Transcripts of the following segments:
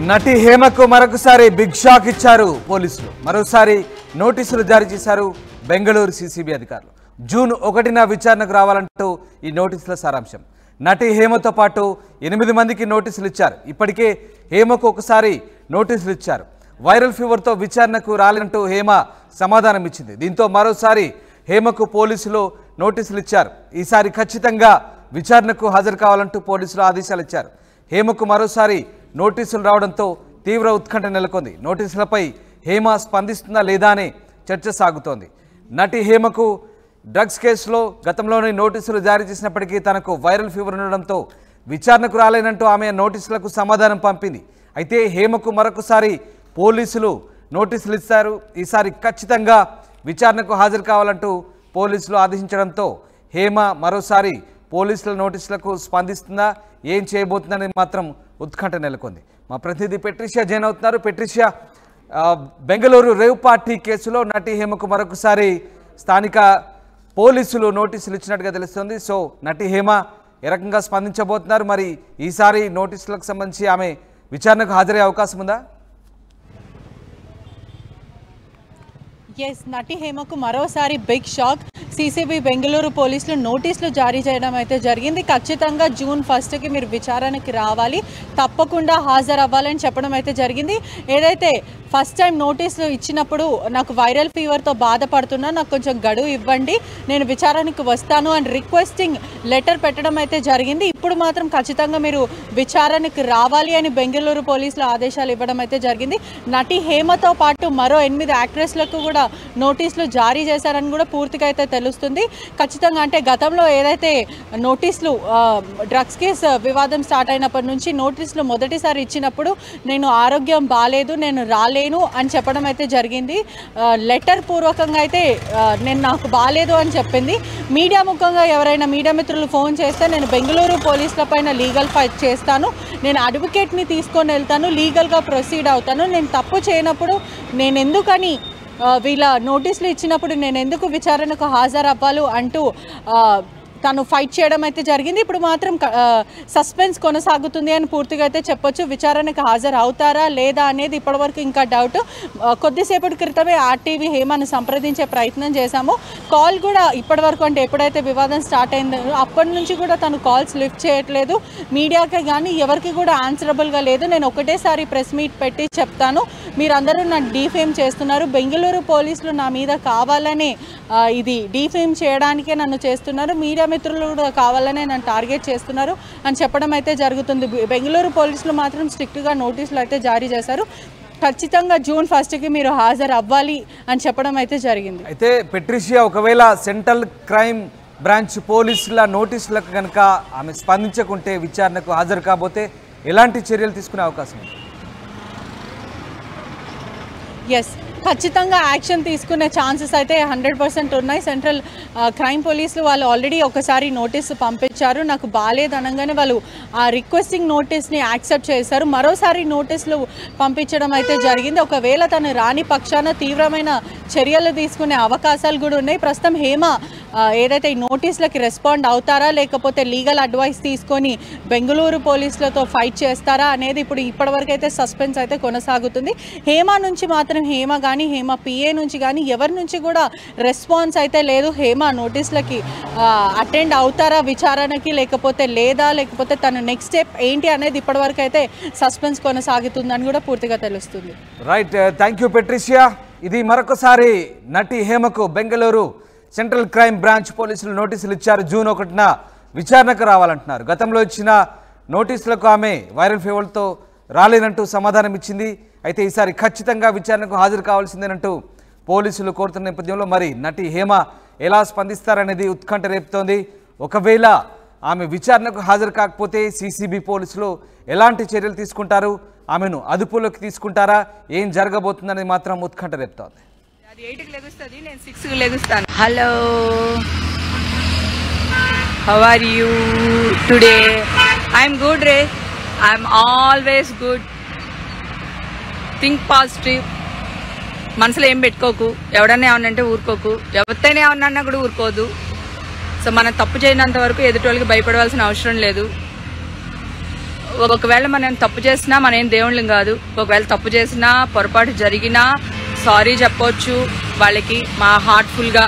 నటి హేమకు మరొకసారి big shock ఇచ్చారు పోలీసులు. మరోసారి నోటీసులు జారీ చేశారు బెంగళూరు సిసిబి అధికారులు. జూన్ 1న విచారణకు రావాలంటూ ఈ నోటీసుల సారాంశం. నటి హేమతో పాటు 8 మందికి నోటీసులు ఇచ్చారు. ఇప్పటికే హేమకు ఒకసారి నోటీసులు ఇచ్చారు. వైరల్ ఫీవర్తో విచారణకు రాలంటూ హేమ సమాధానం ఇచ్చింది. దీంతో మరోసారి హేమకు పోలీసులు నోటీసులు ఇచ్చారు. ఈసారి ఖచ్చితంగా విచారణకు హాజరు కావాలంటూ పోలీసులు ఆదేశాలు ఇచ్చారు. హేమకు మరోసారి నోటీసులు రావడంతో తీవ్ర ఉత్కంఠ నెలకొంది. నోటీసులపై హేమ స్పందిస్తుందా లేదా అనే చర్చ సాగుతోంది. నటి హేమకు డ్రగ్స్ కేసులో గతంలోనే నోటీసులు జారీ చేసినప్పటికీ తనకు వైరల్ ఫీవర్ ఉండడంతో విచారణకు రాలేనంటూ ఆమె నోటీసులకు సమాధానం పంపింది. అయితే హేమకు మరొకసారి పోలీసులు నోటీసులు ఇస్తారు. ఈసారి ఖచ్చితంగా విచారణకు హాజరు కావాలంటూ పోలీసులు ఆదేశించడంతో హేమ మరోసారి పోలీసుల నోటీసులకు స్పందిస్తుందా, ఏం చేయబోతుందని మాత్రం ఉత్కంఠ నెలకొంది. మా ప్రతినిధి పెట్రిషియా జైన్ అవుతున్నారు. పెట్రిషియా, బెంగళూరు రేవ్ పార్టీ కేసులో నటి హేమకు మరొకసారి స్థానిక పోలీసులు నోటీసులు ఇచ్చినట్టుగా తెలుస్తుంది. సో నటి హేమ ఏ రకంగా స్పందించబోతున్నారు? మరి ఈసారి నోటీసులకు సంబంధించి ఆమె విచారణకు హాజరయ్యే అవకాశం ఉందా? ఎస్, నటి హేమకు మరోసారి బిగ్ షాక్. సిసిబి బెంగళూరు పోలీసులు నోటీసులు జారీ చేయడం అయితే జరిగింది. ఖచ్చితంగా జూన్ 1కి మీరు విచారణకి రావాలి, తప్పకుండా హాజరు అవ్వాలని చెప్పడం అయితే జరిగింది. ఏదైతే ఫస్ట్ టైం నోటీసులు ఇచ్చినప్పుడు నాకు వైరల్ ఫీవర్తో బాధపడుతున్నా, నాకు కొంచెం గడువు ఇవ్వండి, నేను విచారణకు వస్తాను అని రిక్వెస్టింగ్ లెటర్ పెట్టడం అయితే జరిగింది. ఇప్పుడు మాత్రం ఖచ్చితంగా మీరు విచారణకు రావాలి అని బెంగళూరు పోలీసులు ఆదేశాలు ఇవ్వడం అయితే జరిగింది. నటి హేమతో పాటు మరో 8 యాక్ట్రెస్లకు కూడా నోటీసులు జారీ చేశారని కూడా పూర్తిగా అయితే తెలుస్తుంది. ఖచ్చితంగా అంటే గతంలో ఏదైతే నోటీసులు డ్రగ్స్ కేసు వివాదం స్టార్ట్ అయినప్పటి నుంచి నోటీసులు మొదటిసారి ఇచ్చినప్పుడు నేను ఆరోగ్యం బాగాలేదు, నేను రాలేను అని చెప్పడం అయితే జరిగింది. లెటర్ పూర్వకంగా అయితే నేను నాకు బాగాలేదు అని చెప్పింది. మీడియా ముఖంగా ఎవరైనా మీడియా మిత్రులు ఫోన్ చేస్తే నేను బెంగళూరు పోలీసుల పైన లీగల్ ఫైట్ చేస్తాను, నేను అడ్వకేట్ని తీసుకొని వెళ్తాను, లీగల్గా ప్రొసీడ్ అవుతాను, నేను తప్పు చేయనప్పుడు నేను ఎందుకని వీళ్ళ నోటీసులు ఇచ్చినప్పుడు నేను ఎందుకు విచారణకు హాజరు అవ్వాలి అంటూ తను ఫైట్ చేయడం అయితే జరిగింది. ఇప్పుడు మాత్రం సస్పెన్స్ కొనసాగుతుంది అని పూర్తిగా అయితే చెప్పొచ్చు. విచారణకు హాజరు అవుతారా లేదా అనేది ఇప్పటివరకు ఇంకా డౌట్. కొద్దిసేపటి క్రితమే ఆర్టీవీ హేమను సంప్రదించే ప్రయత్నం చేశాము. కాల్ కూడా ఇప్పటివరకు అంటే ఎప్పుడైతే వివాదం స్టార్ట్ అయిందో అప్పటి నుంచి కూడా తను కాల్స్ లిఫ్ట్ చేయట్లేదు. మీడియాకి కానీ ఎవరికి కూడా ఆన్సరబుల్గా లేదు. నేను ఒకటేసారి ప్రెస్ మీట్ పెట్టి చెప్తాను, మీరందరూ నన్ను డీఫేమ్ చేస్తున్నారు, బెంగళూరు పోలీసులు నా మీద కావాలనే ఇది డీఫేమ్ చేయడానికే నన్ను చేస్తున్నారు, మీడియా మిత్రులు కూడా కావాలనే నన్ను టార్గెట్ చేస్తున్నారు అని చెప్పడం అయితే జరుగుతుంది. బెంగళూరు పోలీసులు మాత్రం స్ట్రిక్ట్గా నోటీసులు అయితే జారీ చేశారు. ఖచ్చితంగా జూన్ 1కి మీరు హాజరు అవ్వాలి అని చెప్పడం అయితే జరిగింది. అయితే పెట్రిషియా, ఒకవేళ సెంట్రల్ క్రైమ్ బ్రాంచ్ పోలీసుల నోటీసులకు కనుక ఆమె స్పందించకుంటే, విచారణకు హాజరు కాబోతే ఎలాంటి చర్యలు తీసుకునే అవకాశం ఉంది? ఎస్, ఖచ్చితంగా యాక్షన్ తీసుకునే ఛాన్సెస్ అయితే 100% ఉన్నాయి. సెంట్రల్ క్రైమ్ పోలీసులు వాళ్ళు ఆల్రెడీ ఒకసారి నోటీసు పంపించారు. నాకు బాలేదు అనగానే వాళ్ళు ఆ రిక్వెస్టింగ్ నోటీస్ని యాక్సెప్ట్ చేశారు. మరోసారి నోటీసులు పంపించడం అయితే జరిగింది. ఒకవేళ తను రాని పక్షాన తీవ్రమైన చర్యలు తీసుకునే అవకాశాలు కూడా ఉన్నాయి. ప్రస్తుతం హేమ ఏదైతే ఈ నోటీసులకి రెస్పాండ్ అవుతారా లేకపోతే లీగల్ అడ్వైస్ తీసుకొని బెంగళూరు పోలీసులతో ఫైట్ చేస్తారా అనేది ఇప్పుడు ఇప్పటివరకు అయితే సస్పెన్స్ అయితే కొనసాగుతుంది. హేమ నుంచి మాత్రం హేమ కానీ హేమ పిఏ నుంచి కానీ ఎవరి నుంచి కూడా రెస్పాన్స్ అయితే లేదు. హేమ నోటీసులకి అటెండ్ అవుతారా విచారణకి లేకపోతే లేదా, లేకపోతే తను నెక్స్ట్ స్టెప్ ఏంటి అనేది ఇప్పటివరకు అయితే సస్పెన్స్ కొనసాగుతుందని కూడా పూర్తిగా తెలుస్తుంది. Right, thank you Patricia. ఇది మరొకసారి నటి హేమకు బెంగళూరు సెంట్రల్ క్రైమ్ బ్రాంచ్ పోలీసులు నోటీసులు ఇచ్చారు. జూన్ 1న విచారణకు రావాలంటున్నారు. గతంలో ఇచ్చిన నోటీసులకు ఆమె వైరల్ ఫీవర్తో రాలేనంటూ సమాధానం ఇచ్చింది. అయితే ఈసారి ఖచ్చితంగా విచారణకు హాజరు కావాల్సిందేనంటూ పోలీసులు కోరుతున్న నేపథ్యంలో మరి నటి హేమ ఎలా స్పందిస్తారనేది ఉత్కంఠ రేపుతోంది. ఒకవేళ ఆమె విచారణకు హాజరు కాకపోతే సిసిబి పోలీసులు ఎలాంటి చర్యలు తీసుకుంటారు, ఆమెను అదుపులోకి తీసుకుంటారా, ఏం జరగబోతుందనేది మాత్రం ఉత్కంఠ రేపుతోంది. 8కి లెగుస్తుంది, నేను 6కి లెగుస్తాను. Hello, how are you today? I'm good రే, I'm always good. Think positive, మనసులో ఏం పెట్టుకోకు, ఎవడన్నా ఏమన్నంటే ఊరుకోకు, ఎవరితోనే ఏమన్నా కూడా ఊరుకోదు. సో మనం తప్పు చేయనంత వరకు ఎదుటి వాళ్ళకి భయపడవలసిన అవసరం లేదు. ఒకవేళ మనం తప్పు చేసినా మనం ఏం దేవుళ్ళం కాదు. ఒకవేళ తప్పు చేసినా పొరపాటు జరిగినా సారీ చెప్పొచ్చు వాళ్ళకి మా హార్ట్ఫుల్గా.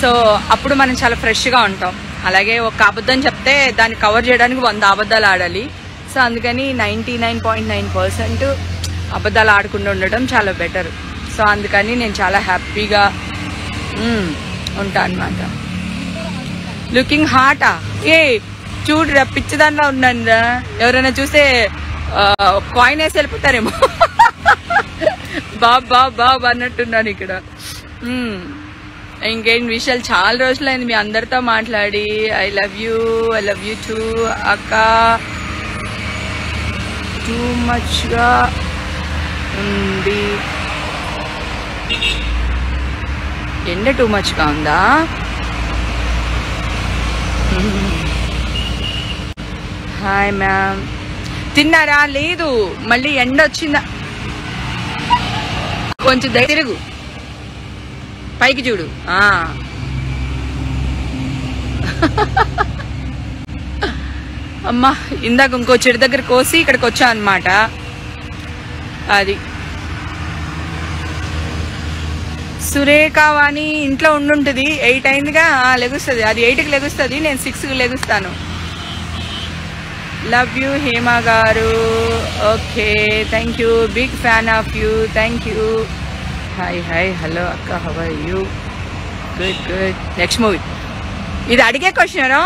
సో అప్పుడు మనం చాలా ఫ్రెష్గా ఉంటాం. అలాగే ఒక అబద్ధం చెప్తే దాన్ని కవర్ చేయడానికి 100 అబద్ధాలు ఆడాలి. సో అందుకని 99.9% అబద్ధాలు ఆడకుండా ఉండడం చాలా బెటర్. సో అందుకని నేను చాలా హ్యాపీగా ఉంటా అనమాట. లుకింగ్ హాటా ఏ చూడురా పిచ్చిదానిలో ఉన్నానురా. ఎవరైనా చూస్తే కాయిన్ వేసి వెళ్ళిపోతారేమో. బాబ్ అన్నట్టున్నాను ఇక్కడ. ఇంకేం విషయాలు, చాలా రోజులైంది మీ అందరితో మాట్లాడి. ఐ లవ్ యూ టూ అక్క. టూ మచ్గా ఉంది ఎండ, టూ మచ్గా ఉందా? హాయ్ మ్యామ్, తిన్నారా? లేదు, మళ్ళీ ఎండ వచ్చిందా? కొంచెం తిరుగు, పైకి చూడు. అమ్మా ఇందాక ఇంకో చెడు దగ్గర కోసి ఇక్కడికి వచ్చా అనమాట. అది సురేఖ వాణి ఇంట్లో ఉండుంటుంది. 8 అయిందిగా, లెగుస్తుంది. అది 8కి లెగుస్తుంది, నేను 6కి లెగుస్తాను. లవ్ యూ హేమా గారు. Okay, thank you, big fan of you, thank you. Hi hello అక్క, how are you? Good. Next movie. ఇది అడిగే క్వశ్చన్.